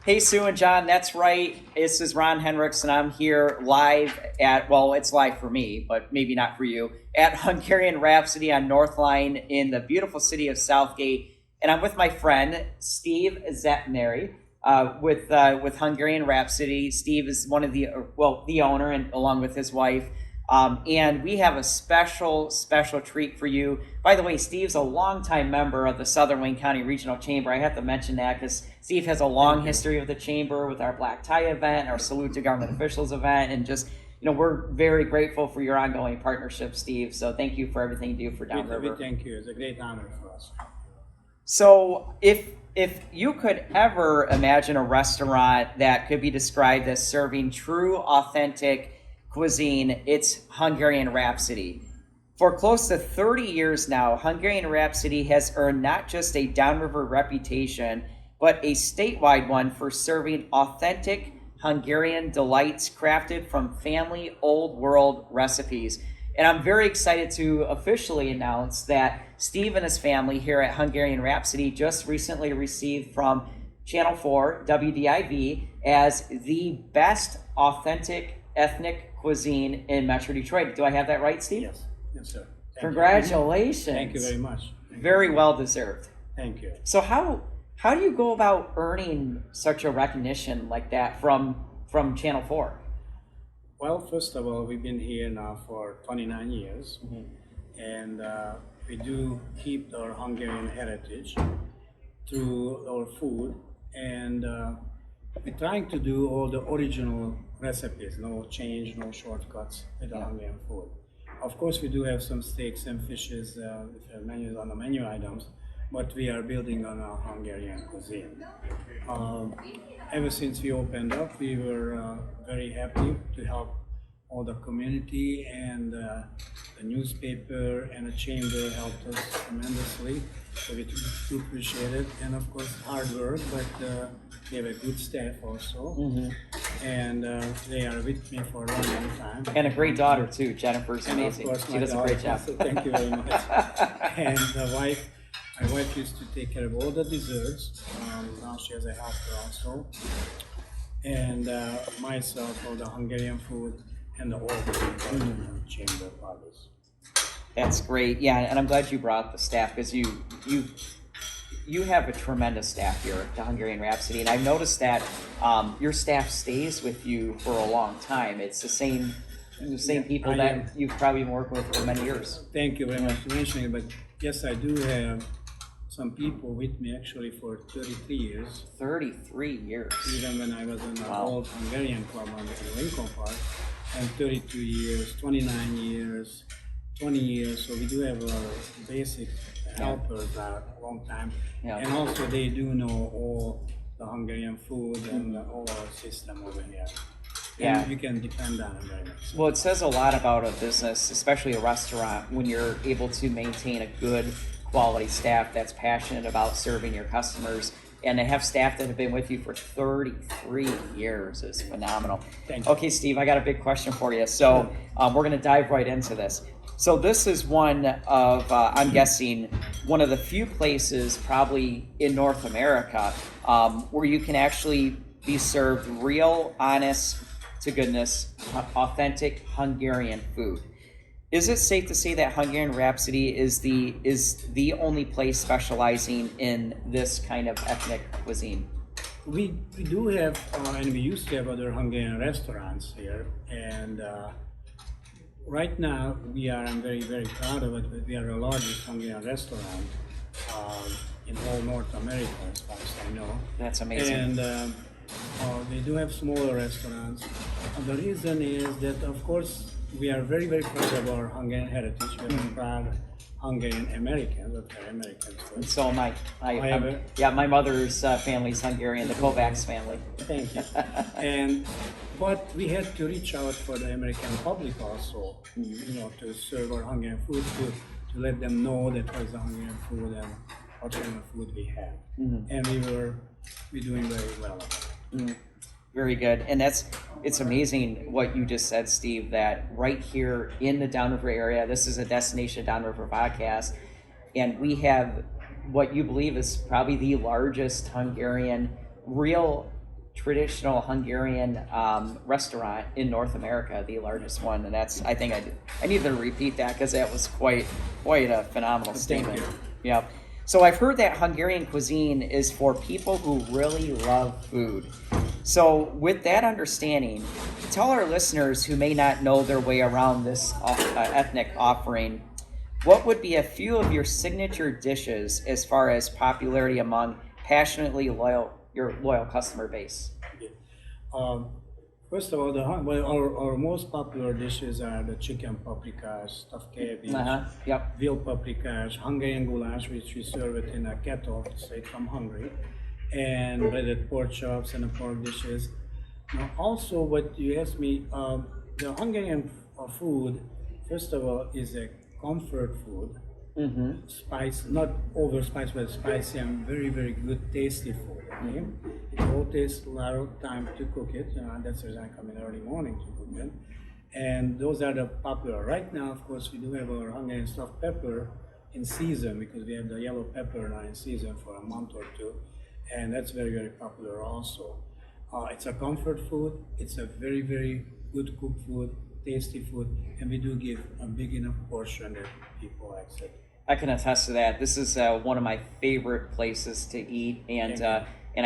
Hey, Sue and John, that's right. This is Ron Hinrichs, and I'm here live at, well, it's live for me, but maybe not for you, at Hungarian Rhapsody on North Line in the beautiful city of Southgate. And I'm with my friend, Steve Szatmari, with Hungarian Rhapsody. Steve is one of the owner, and along with his wife. And we have a special treat for you. By the way, Steve's a longtime member of the Southern Wayne County Regional Chamber. I have to mention that because Steve has a long history with the Chamber, with our Black Tie event, our Salute to Government Officials event, and just, we're very grateful for your ongoing partnership, Steve. So thank you for everything you do for Downriver. Thank you. It's a great honor for us. So if you could ever imagine a restaurant that could be described as serving true, authentic cuisine, it's Hungarian Rhapsody. For close to 30 years now, Hungarian Rhapsody has earned not just a downriver reputation, but a statewide one for serving authentic Hungarian delights crafted from family old world recipes. And I'm very excited to officially announce that Steve and his family here at Hungarian Rhapsody just recently received from Channel 4 WDIV as the best authentic ethnic cuisine in Metro Detroit. Do I have that right, Steve? Yes, sir. Congratulations. Thank you very much. Very well deserved. Thank you. So how do you go about earning such a recognition like that from Channel 4? Well, first of all, we've been here now for 29 years, and we do keep our Hungarian heritage through our food, and we're trying to do all the original recipes, no change, no shortcuts with the Hungarian food. Of course, we do have some steaks and fishes with menus on the menu items, but we are building on our Hungarian cuisine. Ever since we opened up, we were very happy to help all the community, and the newspaper and the chamber helped us tremendously. So we do appreciate it, and of course hard work, but we have a good staff also, and they are with me for a long time. And a great daughter too. Jennifer's amazing. She does a great job. Also, thank you very much. And my wife used to take care of all the desserts. Now she has a helper also. And myself, all the Hungarian food and the order chamber parties. That's great. Yeah, and I'm glad you brought the staff because you have a tremendous staff here at the Hungarian Rhapsody, and I've noticed that your staff stays with you for a long time. It's the same people that you've probably been working with for many years. Thank you very much for mentioning it, but yes, I do have some people with me actually for 33 years. 33 years. Even when I was in the old Hungarian club on the Lincoln Park, and 32 years, 29 years, 20 years. So we do have basic helpers a long time. Yeah. And also they do know all the Hungarian food and all our system over here. And you can depend on it very much. Well, it says a lot about a business, especially a restaurant, when you're able to maintain a good quality staff that's passionate about serving your customers, and to have staff that have been with you for 33 years is phenomenal. Thank you. Okay, Steve, I got a big question for you. So we're going to dive right into this. So this is one of, I'm guessing, one of the few places probably in North America where you can actually be served real, honest to goodness, authentic Hungarian food. Is it safe to say that Hungarian Rhapsody is the only place specializing in this kind of ethnic cuisine? We do have, and we used to have other Hungarian restaurants here, and right now I'm very, very proud of it, but we are the largest Hungarian restaurant in all North America, as far as I know. That's amazing. And we do have smaller restaurants. The reason is that, of course, we are very, very proud of our Hungarian heritage. We are proud Hungarian Americans, Americans. And so am I. My mother's family's Hungarian, the Kovacs family. Thank you. But we had to reach out for the American public also, to serve our Hungarian food, to let them know that was the Hungarian food and what kind of food we have. And we're doing very well. Very good. And it's amazing what you just said, Steve, that right here in the Downriver area, this is a Destination Downriver Vodcast, and we have what you believe is probably the largest Hungarian real traditional Hungarian restaurant in North America, the largest one, and that's I think I need to repeat that because that was quite a phenomenal statement. Yeah. So I've heard that Hungarian cuisine is for people who really love food. So with that understanding, tell our listeners who may not know their way around this ethnic offering, what would be a few of your signature dishes as far as popularity among passionately your loyal customer base? First of all, our most popular dishes are the chicken paprikas, stuffed cabbage, Yep. veal paprikas, Hungarian goulash, which we serve it in a kettle straight from Hungary, and breaded pork chops and the pork dishes. Now, also, what you asked me, the Hungarian food, first of all, is a comfort food. Spice, not over spice, but spicy and very, very good, tasty food. Okay? It all takes a lot of time to cook it. That's the reason I come in early morning to cook it. And those are the popular. Right now, of course, we do have our Hungarian stuffed pepper in season because we have the yellow pepper now in season for a month or two. And that's very, very popular also. It's a comfort food. It's a very, very good cooked food, tasty food, and we do give a big enough portion that people accept. I can attest to that. This is one of my favorite places to eat, and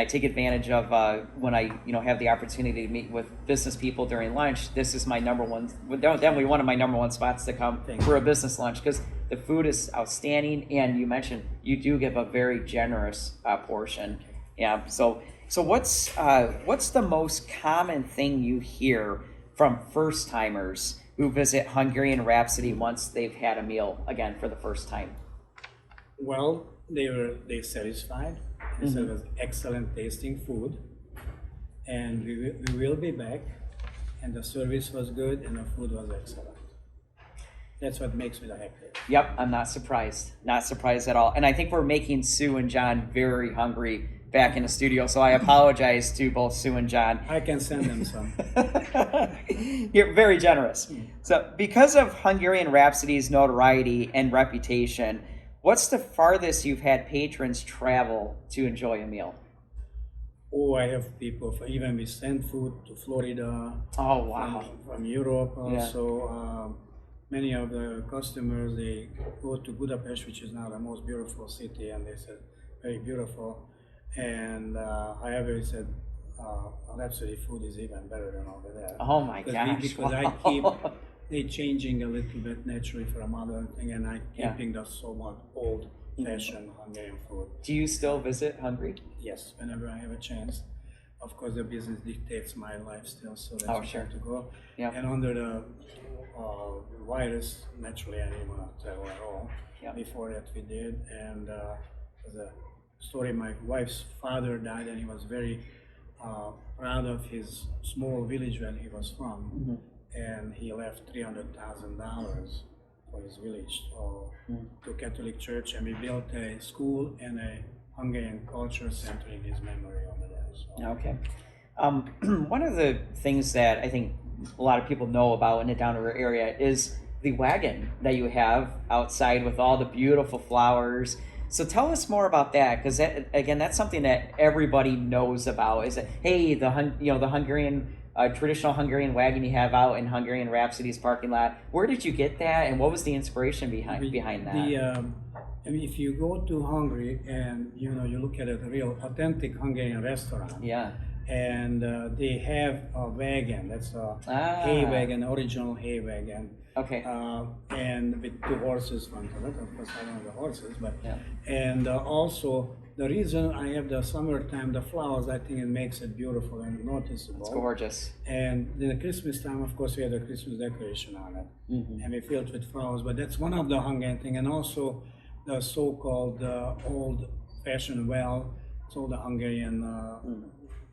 I take advantage of when I have the opportunity to meet with business people during lunch. This is my number one, definitely one of my number one spots to come for a business lunch because the food is outstanding, and you mentioned you do give a very generous portion. Yeah. So what's the most common thing you hear from first timers who visit Hungarian Rhapsody once they've had a meal again for the first time? Well, they satisfied. They said it was excellent tasting food, and we will be back. And the service was good, and the food was excellent. That's what makes me the happiest. Yep, I'm not surprised at all. And I think we're making Sue and John very hungry back in the studio, so I apologize to both Sue and John. I can send them some. You're very generous. So because of Hungarian Rhapsody's notoriety and reputation, what's the farthest you've had patrons travel to enjoy a meal? Oh, I have people, even we send food to Florida. Oh, wow. From Europe also. Many of the customers, they go to Budapest, which is now the most beautiful city, and they said, very beautiful. And however, he said, Rhapsody food is even better than over there. Oh my gosh! Because I keep they changing a little bit naturally for a modern thing, and I keeping the somewhat old-fashioned Hungarian food. Do you still visit Hungary? Yes, whenever I have a chance. Of course, the business dictates my life still, so that's where I have to go. Yeah. And under the virus, naturally, I didn't want to travel at all. Yeah. Before that, we did, and as a story, my wife's father died, and he was very proud of his small village where he was from, and he left $300,000 for his village to Catholic Church, and we built a school and a Hungarian culture center in his memory over there. So. Okay. One of the things that I think a lot of people know about in the Downriver area is the wagon that you have outside with all the beautiful flowers. So tell us more about that, because that's something that everybody knows about. Is that, hey, the Hungarian traditional Hungarian wagon you have out in Hungarian Rhapsody's parking lot. Where did you get that, and what was the inspiration behind that? I mean, if you go to Hungary and you look at a real authentic Hungarian restaurant, and they have a wagon. That's a hay wagon, original hay wagon. Okay. And with two horses on top of it. Of course, I don't have the horses, but and also the reason I have the summertime, the flowers, I think it makes it beautiful and noticeable. It's gorgeous. And in the Christmas time, of course, we have the Christmas decoration on it, and we fill it with flowers. But that's one of the Hungarian thing, and also the so-called old-fashioned well. It's all the Hungarian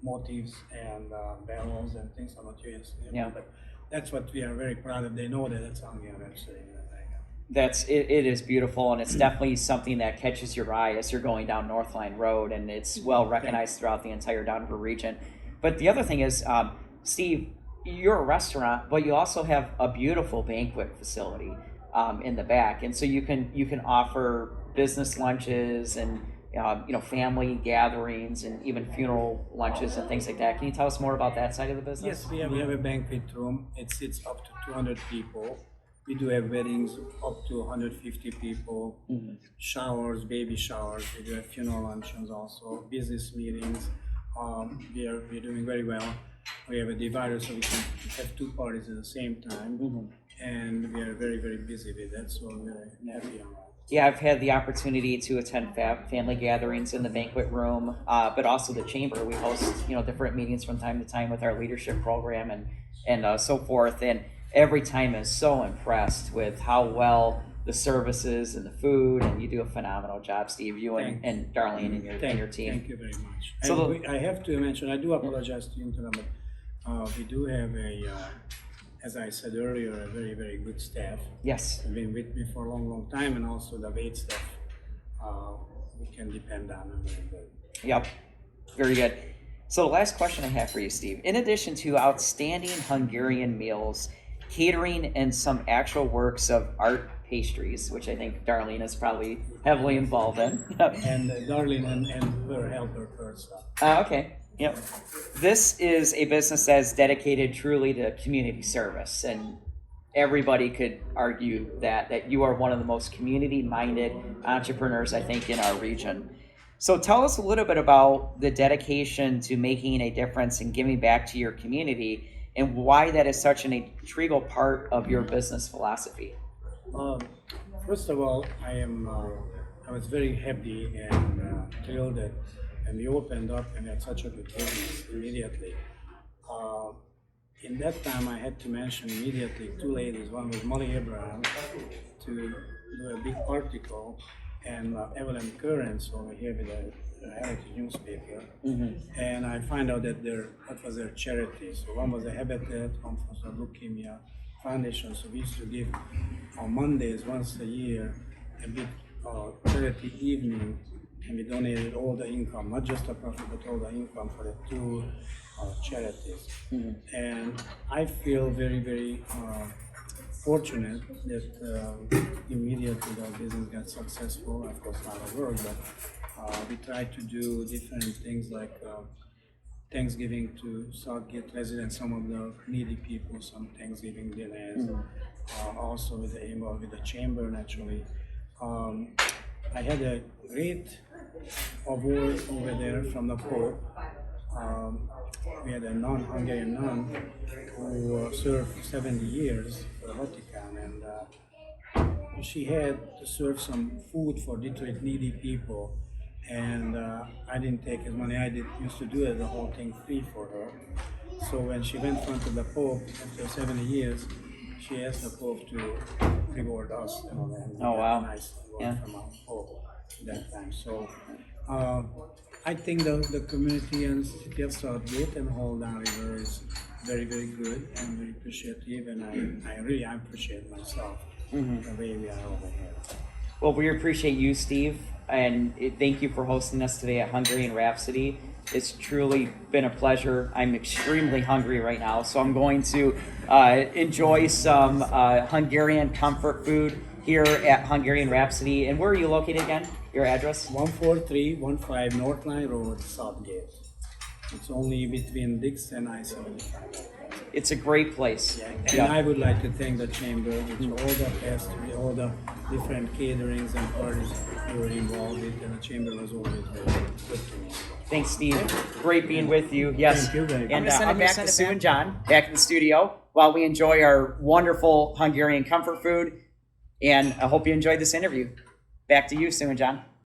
motifs and bells and things like that. But that's what we are very proud of. They know that it's Hungarian Rhapsody. It is beautiful, and it's definitely something that catches your eye as you're going down Northline Road, and it's well recognized throughout the entire Downriver region. But the other thing is, Steve, you're a restaurant, but you also have a beautiful banquet facility in the back, and so you can offer business lunches and family gatherings and even funeral lunches and things like that. Can you tell us more about that side of the business? Yes, we have a banquet room. It sits up to 200 people. We do have weddings up to 150 people, showers, baby showers. We do have funeral luncheons also, business meetings. We're doing very well. We have a divider so we can have two parties at the same time, and we are very, very busy with that, so we're very happy on that. Yeah, I've had the opportunity to attend family gatherings in the banquet room, but also the chamber. We host, different meetings from time to time with our leadership program and so forth. And every time is so impressed with how well the services and the food, and you do a phenomenal job, Steve. You and Darlene and your team. Thank you very much. So and I have to mention, I do apologize to you, but we do have as I said earlier, a very, very good staff. Yes. They've been with me for a long, long time, and also the wait staff we can depend on them very good. Yep, very good. So the last question I have for you, Steve, in addition to outstanding Hungarian meals, catering, and some actual works of art pastries, which I think Darlene is probably heavily involved in. And Darlene and her helper person. Okay. Yep. This is a business that's dedicated truly to community service, and everybody could argue that you are one of the most community-minded entrepreneurs, I think, in our region. So tell us a little bit about the dedication to making a difference and giving back to your community, and why that is such an integral part of your business philosophy. First of all, I was very happy and thrilled that and we opened up and had such a good business immediately. In that time, I had to mention immediately two ladies. One was Molly Abraham to do a big article, and Evelyn Currents over here with a Heritage newspaper. And I find out that that was their charity. So one was a Habitat, one was a Leukemia Foundation. So we used to give on Mondays once a year a big charity evening. And we donated all the income, not just the profit, but all the income for the two charities. And I feel very, very fortunate that immediately the business got successful. Of course, not a work, but we tried to do different things like Thanksgiving to Southgate residents, some of the needy people, some Thanksgiving dinners, also with the chamber naturally. I had a great award over there from the Pope. We had a Hungarian nun who served 70 years for the Vatican, and she had to serve some food for Detroit needy people. And I didn't take his money. Used to do the whole thing free for her. So when she went in front of the Pope after 70 years, she asked the Pope to reward us. And oh wow! Nice reward from our Pope at that time. So I think the community and city of Southgate and whole Downriver is very, very good and very appreciative, and I really appreciate myself the way we are over here. Well, we appreciate you, Steve, and thank you for hosting us today at Hungarian Rhapsody. It's truly been a pleasure. I'm extremely hungry right now, so I'm going to enjoy some Hungarian comfort food here at Hungarian Rhapsody. And where are you located again? Your address? 14315 North Line Road, Southgate. It's only between Dix and I-75. It's a great place. Yeah. And I would like to thank the chamber, which all the pastry, all the different caterings and parties we were involved with, and the chamber was always very good to me. Thanks, Steve. Great being with you. Yes. Thank you very much. And I'm going to back to Sue and John back in the studio while we enjoy our wonderful Hungarian comfort food. And I hope you enjoyed this interview. Back to you, Sue and John.